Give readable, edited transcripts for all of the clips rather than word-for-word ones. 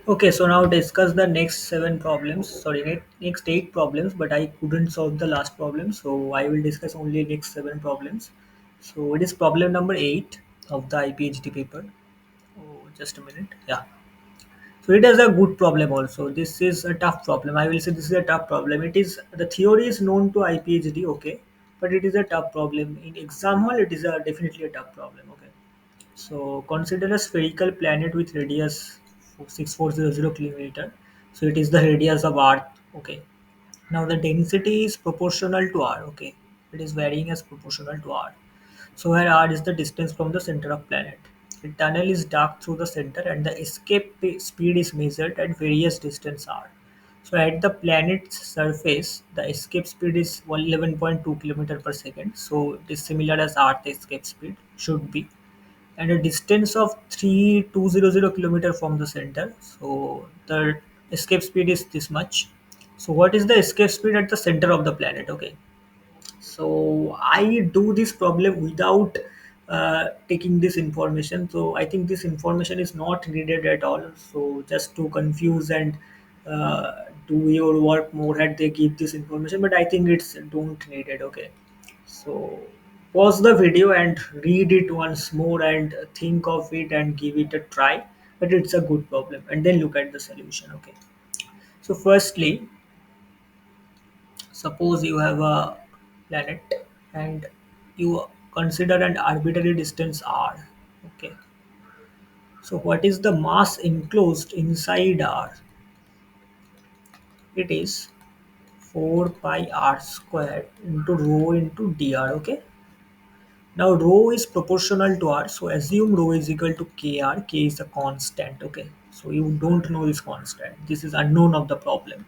Okay, so now discuss the next seven problems. Sorry, next eight problems, but I couldn't solve the last problem, so I will discuss only next seven problems. So it is problem number eight of the IPHD paper. Oh, just a minute. Yeah. So it is a good problem also. This is a tough problem. I will say this is a tough problem. It is the theory is known to IPHD, okay, but it is a tough problem. In exam hall, it is a definitely a tough problem. Okay. So consider a spherical planet with radius 6400 kilometer. So it is the radius of Earth. Okay. Now the density is proportional to R. Okay. It is varying as proportional to R. So where R is the distance from the center of planet. The tunnel is dark through the center and the escape speed is measured at various distance R. So at the planet's surface, the escape speed is 11.2 kilometer per second. So it is similar as Earth escape speed should be, and a distance of 3200 kilometer from the center. So the escape speed is this much. So what is the escape speed at the center of the planet? Okay, so I do this problem without taking this information. So I think this information is not needed at all. So just to confuse and do your work more, had they give this information, but I think it's don't need it. Okay, so pause the video and read it once more and think of it and give it a try. But it's a good problem, and then look at the solution. Okay, so firstly, suppose you have a planet and you consider an arbitrary distance r. Okay, so what is the mass enclosed inside r? It is 4 pi r squared into rho into dr. Okay, now rho is proportional to r, so assume rho is equal to kr. K is a constant. Okay, so you don't know this constant, this is unknown of the problem.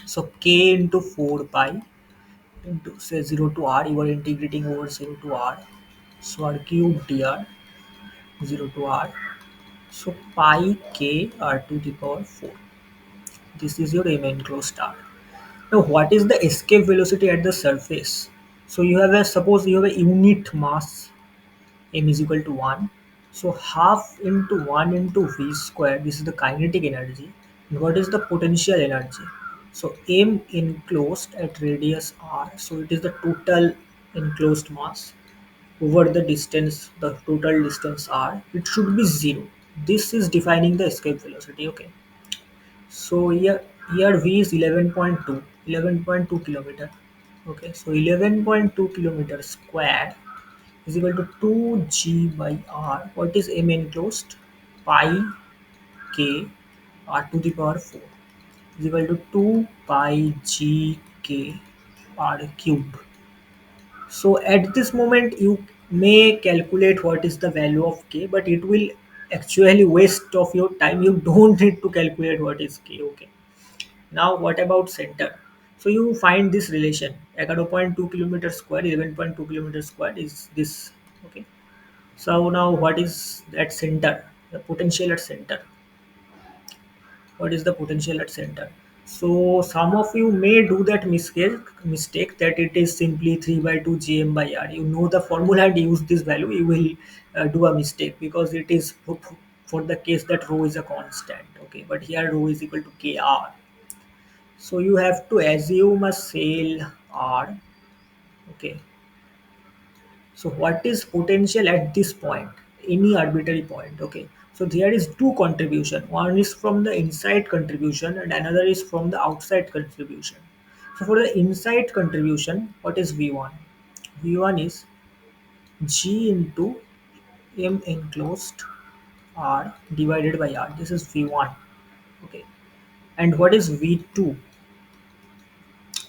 So k into 4 pi into say 0 to r, you are integrating over 0 to r, so r cube dr 0 to r, so pi k r to the power 4. This is your m enclosed r. Now what is the escape velocity at the surface? So you have a, suppose you have a unit mass, m is equal to 1, so half into 1 into v square, this is the kinetic energy. And what is the potential energy? So m enclosed at radius r, so it is the total enclosed mass over the distance, the total distance r, it should be 0. This is defining the escape velocity. Okay, so here v is 11.2 kilometer. Okay, so 11.2 kilometer square is equal to 2g by r. What is m enclosed? Pi k r to the power 4 is equal to 2 pi g k r cube. So at this moment you may calculate what is the value of k, but it will actually waste of your time. You don't need to calculate what is k. Okay, now what about center? So you find this relation 11.2 kilometer square, 11.2 kilometer square is this. Okay, so now what is at center? The potential at center. What is the potential at center? So some of you may do that mistake that it is simply 3 by 2 gm by r. You know the formula and use this value, you will do a mistake because it is for the case that rho is a constant. Okay, but here rho is equal to kr. So you have to assume a cell r. Okay, so what is potential at this point? Any arbitrary point. Okay. So there is two contribution. One is from the inside contribution and another is from the outside contribution. So for the inside contribution, what is V1? V1 is G into M enclosed R divided by R. This is V1. Okay. And what is V2?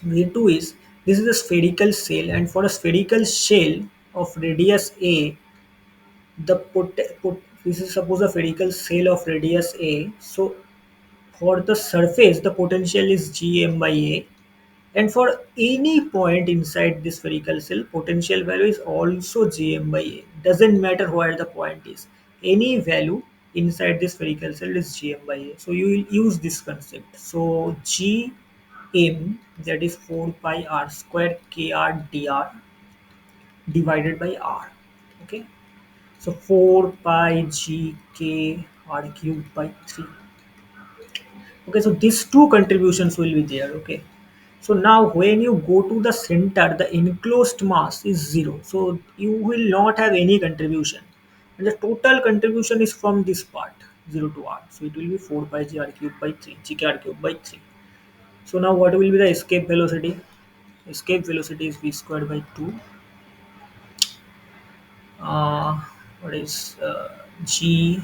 V2 is, this is a spherical shell, and for a spherical shell of radius A, the this is suppose a spherical shell of radius a, so for the surface the potential is gm by a, and for any point inside this spherical shell potential value is also gm by a. Doesn't matter where the point is, any value inside this spherical shell is gm by a. So you will use this concept. So gm, that is 4 pi r square kr dr divided by r. Okay, so 4 pi g k r cubed by 3. Okay, so these two contributions will be there. Okay, so now when you go to the center, the enclosed mass is 0, so you will not have any contribution, and the total contribution is from this part, 0 to r, so it will be 4 pi g r cube by 3 gk r cube by 3. So now what will be the escape velocity? Escape velocity is v squared by 2. uh, what is g,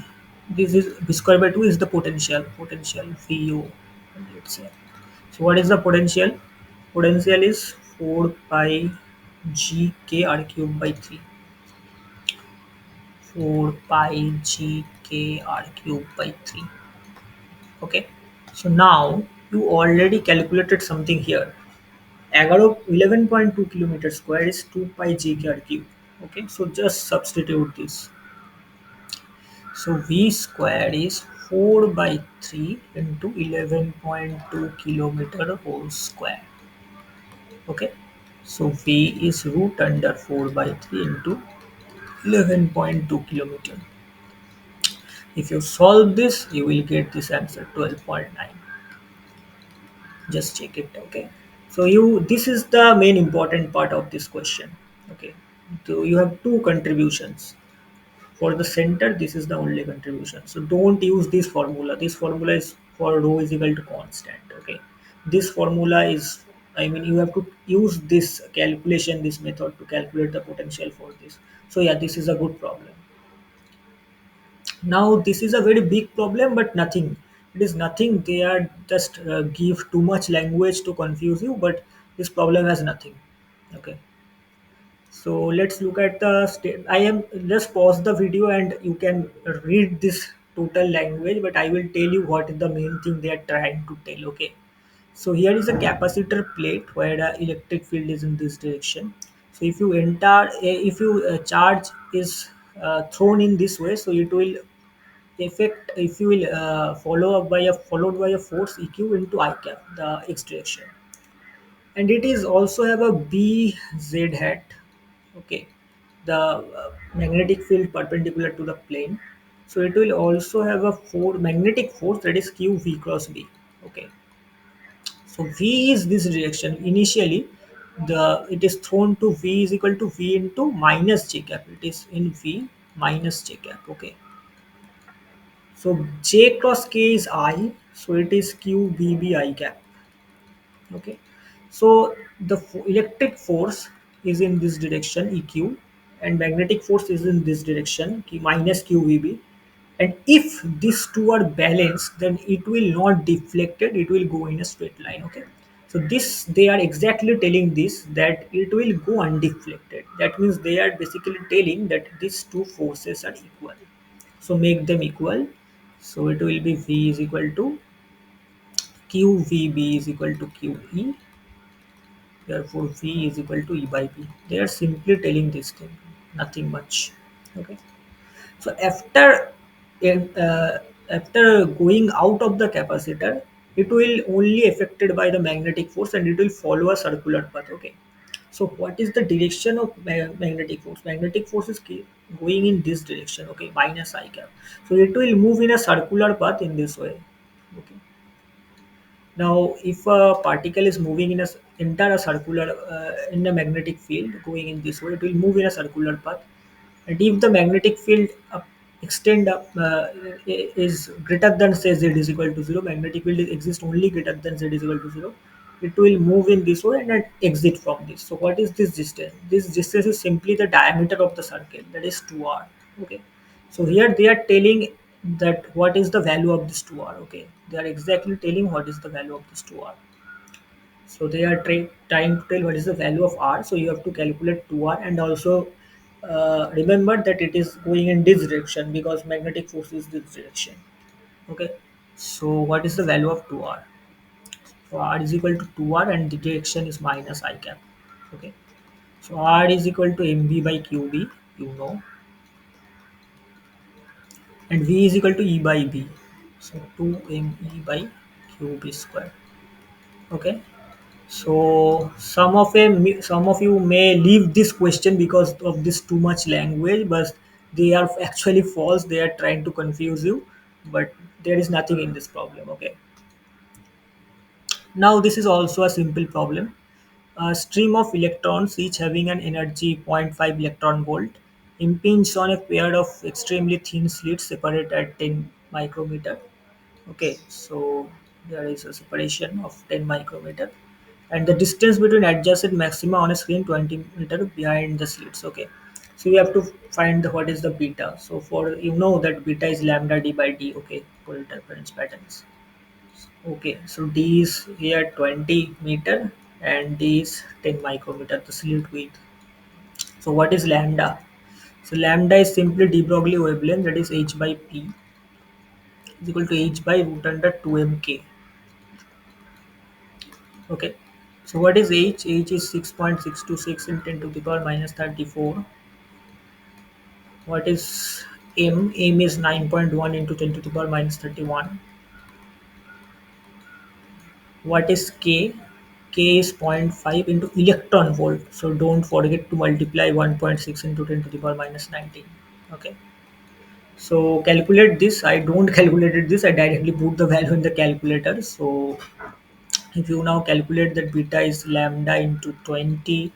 this is v square by 2 is the potential vu, let's say. So what is the potential? Potential is 4 pi g k r cube by 3. 4 pi g k r cube by 3. Okay, so now you already calculated something here. 11.2 kilometer square is 2 pi g k r cube. Okay, so just substitute this. So V square is 4 by 3 into 11.2 kilometer whole square. Okay. So V is root under 4 by 3 into 11.2 kilometer. If you solve this, you will get this answer 12.9. Just check it. Okay. So this is the main important part of this question. Okay. So you have two contributions. For the center, this is the only contribution. So don't use this formula. This formula is for rho is equal to constant. Okay. This formula is, I mean, you have to use this calculation, this method to calculate the potential for this. So yeah, this is a good problem. Now this is a very big problem, but nothing. It is nothing. They are just give too much language to confuse you, but this problem has nothing. Okay. So let's look at the state. I am just pause the video and you can read this total language, but I will tell you what is the main thing they are trying to tell. Okay. So here is a capacitor plate where the electric field is in this direction. So if you enter, if you charge is thrown in this way, so it will affect. If you will follow up by a followed by a force eq into I cap, the x direction, and it is also have a b z hat. Okay, the magnetic field perpendicular to the plane, so it will also have a magnetic force, that is q v cross b. Okay, so v is this direction. Initially the it is thrown to v is equal to v into minus j cap, it is in v minus j cap. Okay, so j cross k is I, so it is q b b I cap. Okay, so the electric force is in this direction eq, and magnetic force is in this direction minus qvb, and if these two are balanced, then it will not deflected, it will go in a straight line. Okay, so this they are exactly telling this, that it will go undeflected. That means they are basically telling that these two forces are equal, so make them equal. So it will be v is equal to qvb is equal to qe. Therefore, V is equal to E by B. They are simply telling this thing, nothing much. Okay. So after going out of the capacitor, it will only affected by the magnetic force and it will follow a circular path. Okay. So what is the direction of magnetic force? Magnetic force is going in this direction. Okay, minus I cap. So it will move in a circular path in this way. Okay. Now, if a particle is moving in a enter a circular in a magnetic field going in this way, it will move in a circular path. And if the magnetic field extend up is greater than say z is equal to 0, magnetic field exists only greater than z is equal to 0. It will move in this way and then exit from this. So, what is this distance? This distance is simply the diameter of the circle, that is 2r. Okay. So here they are telling that what is the value of this 2r. Okay, they are exactly telling what is the value of this 2r. So they are trying to tell what is the value of r. So you have to calculate 2r, and also remember that it is going in this direction because magnetic force is this direction. Okay, so what is the value of 2r? So r is equal to 2r and the direction is minus I cap. Okay, so r is equal to mb by qb, you know, and v is equal to e by b, so 2me by qb square. Okay, so some of you may leave this question because of this too much language, but they are actually false. They are trying to confuse you, but there is nothing in this problem. Okay, Now this is also a simple problem. A stream of electrons, each having an energy 0.5 electron volt, impinge on a pair of extremely thin slits separated at 10 micrometer. Okay, so there is a separation of 10 micrometer, and the distance between adjacent maxima on a screen 20 meter behind the slits. Okay, so you have to find what is the beta. So for you know that beta is lambda d by d. Okay, for interference patterns. Okay, so D is here 20 meter and D is 10 micrometer, the slit width. So what is lambda? So lambda is simply de Broglie wavelength, that is h by p is equal to h by root under 2mk. Okay. So what is h? H is 6.626 in 10 to the power minus 34. What is m? M is 9.1 into 10 to the power minus 31. What is K? K is zero point 0.5 into electron volt. So don't forget to multiply 1.6 into 10 to the power minus 19. Okay. So calculate this. I don't calculated this. I directly put the value in the calculator. So if you now calculate that beta is lambda into 20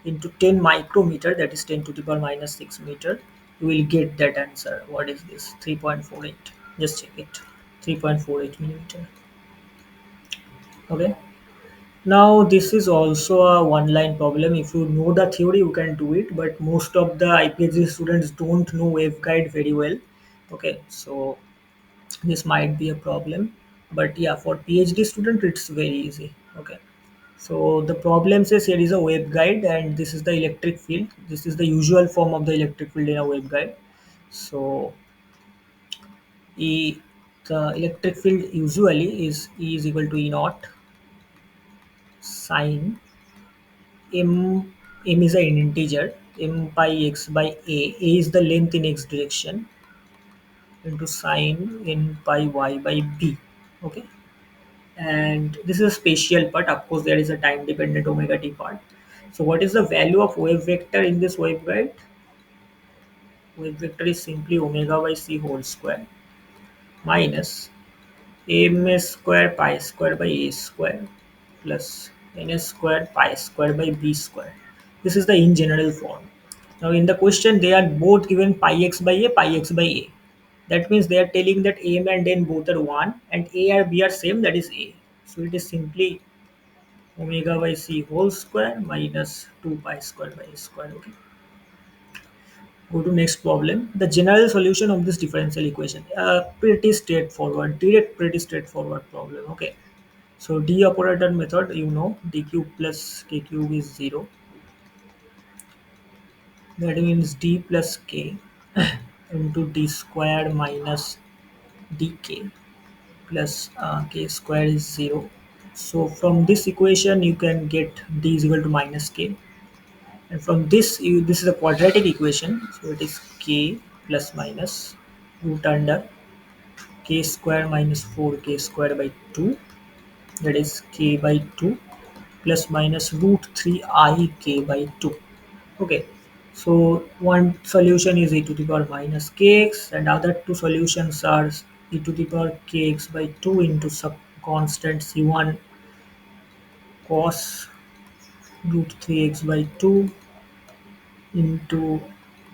into 10 micrometer, that is 10 to the power minus 6 meter, you will get that answer. What is this? 3.48. Just check it. 3.48 millimeter. Okay. Now this is also a one-line problem. If you know the theory, you can do it. But most of the IPHD students don't know waveguide very well. Okay, so this might be a problem. But yeah, for PhD student, it's very easy. Okay, so the problem says here is a waveguide, and this is the electric field. This is the usual form of the electric field in a waveguide. So E, the electric field usually is E is equal to E naught sine m. M is an integer, m pi x by a is the length in x direction, into sine n pi y by b. Okay, and this is a spatial part. Of course there is a time dependent omega t part. So what is the value of wave vector in this waveguide? Wave vector is simply omega by c whole square minus m square pi square by a square plus n square pi square by b square. This is the in general form. Now in the question they are both given pi x by a, pi x by a. That means they are telling that m and n both are 1 and a or b are same, that is a. So it is simply omega by c whole square minus 2 pi square by a square. Okay. Go to next problem. The general solution of this differential equation. Pretty straightforward, direct, pretty straightforward problem. Okay. So d operator method, you know, d cube plus k cube is 0. That means d plus k into d squared minus dk plus k square is 0. So from this equation you can get d is equal to minus k, and from this this is a quadratic equation, so it is k plus minus root under k square minus 4k square by 2, that is k by 2 plus minus root 3 I k by 2. Okay, so one solution is e to the power minus kx and other two solutions are e to the power kx by 2 into sub constant c1 cos root 3x by 2 into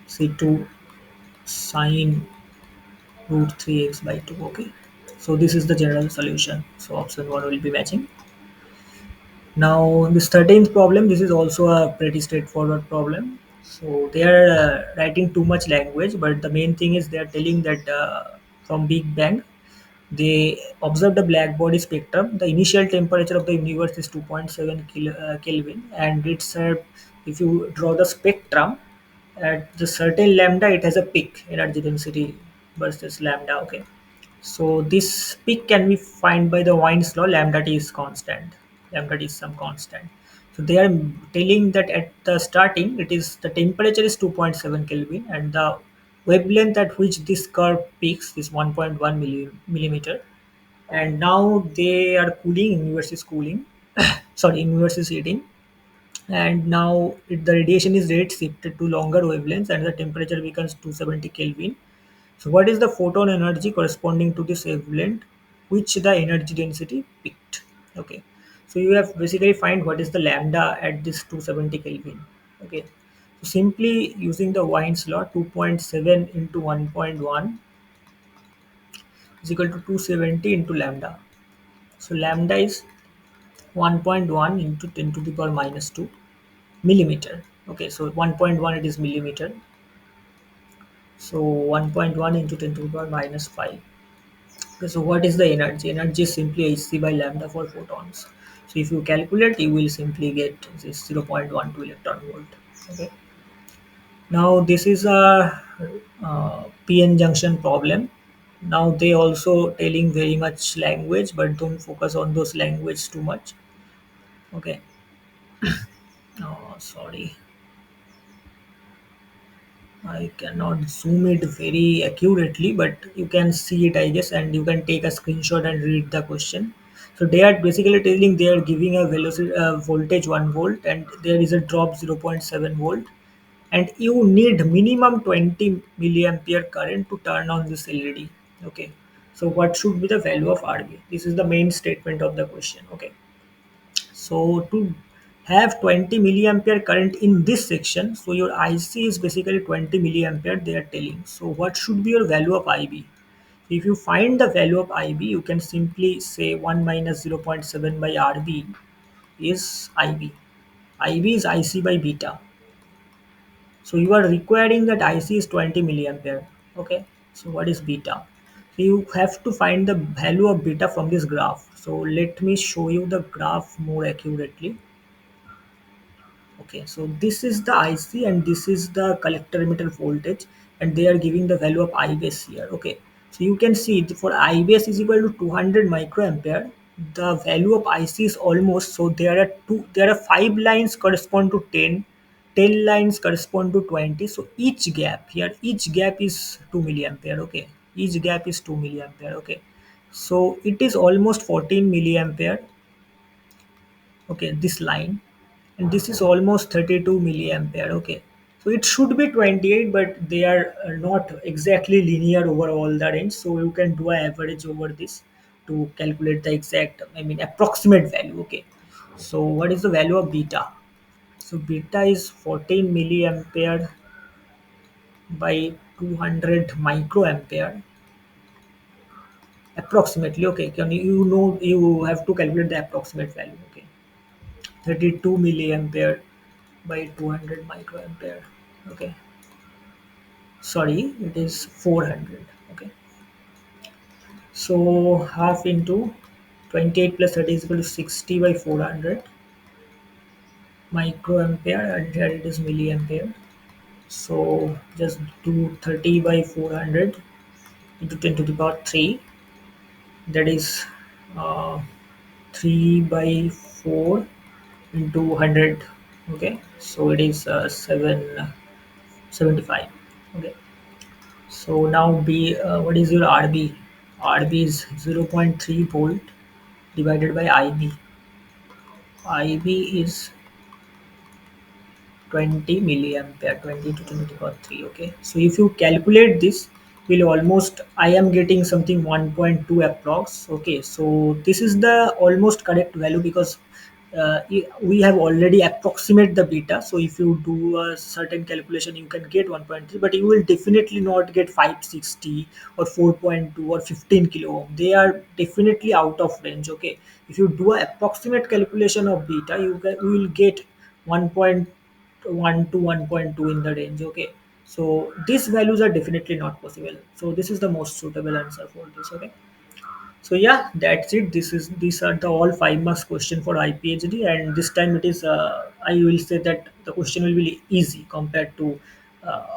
c2 sine root 3x by 2. Okay, so this is the general solution, so option 1 will be matching. Now this 13th problem, this is also a pretty straightforward problem. So they are writing too much language, but the main thing is they are telling that from Big Bang they observed a black body spectrum. The initial temperature of the universe is 2.7 Kelvin, and it's if you draw the spectrum at the certain lambda, it has a peak energy density versus lambda. Okay, so this peak can be found by the Wien's law. Lambda t is constant. Lambda t is some constant. So they are telling that at the starting, it is the temperature is 2.7 Kelvin, and the wavelength at which this curve peaks is 1.1 millimeter. And now they are cooling. Universe is cooling. Sorry, universe is heating, and now the radiation is rate shifted to longer wavelengths, and the temperature becomes 270 Kelvin. So what is the photon energy corresponding to this wavelength which the energy density peaked? Okay. So you have basically find what is the lambda at this 270 Kelvin. Okay. So simply using the Wien's law, 2.7 into 1.1 is equal to 270 into lambda. So lambda is 1.1 into 10 to the power minus 2 millimeter. Okay, so 1.1 it is millimeter. So 1.1 into 10 to the power minus 5. Okay, so what is the energy? Energy is simply hc by lambda for photons. So if you calculate, you will simply get this 0.12 electron volt. Okay. Now this is a PN junction problem. Now they also telling very much language, but don't focus on those language too much. Okay. Oh, sorry. I cannot zoom it very accurately, but you can see it, I guess, and you can take a screenshot and read the question. So they are basically telling they are giving a velocity voltage 1 volt, and there is a drop 0.7 volt, and you need minimum 20 milliampere current to turn on this LED. Okay. So what should be the value of RB? This is the main statement of the question. Okay. So to have 20 milliampere current in this section, so your IC is basically 20 milliampere they are telling. So what should be your value of IB? If you find the value of IB, you can simply say 1 minus 0.7 by RB is IB. IB is IC by beta. So you are requiring that IC is 20 milliampere. Okay. So what is beta? So you have to find the value of beta from this graph. So let me show you the graph more accurately. Okay, so this is the IC and this is the collector emitter voltage, and they are giving the value of I base here. Okay, so you can see for I base is equal to 200 microampere. The value of IC is almost, so there are 5 lines correspond to 10, 10 lines correspond to 20. So each gap here, each gap is 2 milliampere. Okay, each gap is 2 milliampere. Okay, so it is almost 14 milliampere. Okay, this line, and this is almost 32 milliampere. Okay, so it should be 28, but they are not exactly linear over all the range, so you can do an average over this to calculate the exact, I mean approximate value. Okay, so what is the value of beta? So beta is 14 milliampere by 200 microampere approximately. Okay, can you know, you have to calculate the approximate value. Okay, 32 milliampere by 200 microampere. Okay, sorry, it is 400. Okay, so half into 28 plus 30 is equal to 60 by 400 microampere, and here it is milliampere. So just do 30 by 400 into 10 to the power 3, that is uh, 3 by 4 into 100. Okay, so it is 775. Okay, so now B, what is your RB? RB is 0.3 volt divided by IB. IB is 20 milliampere, 20 to 10 to the power 3. Okay, so if you calculate this, will almost, I am getting something 1.2 approx. Okay, so this is the almost correct value, because we have already approximate the beta. So if you do a certain calculation, you can get 1.3, but you will definitely not get 560 or 4.2 or 15 kilo ohm. They are definitely out of range. Okay, if you do an approximate calculation of beta, you will get 1.1 to 1.2 in the range. Okay, so these values are definitely not possible. So this is the most suitable answer for this. Okay, so yeah, that's it. These are the all 5 marks question for IPHD, and this time it is, I will say that the question will be easy compared to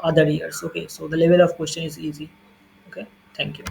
other years. Okay, so the level of question is easy. Okay, thank you.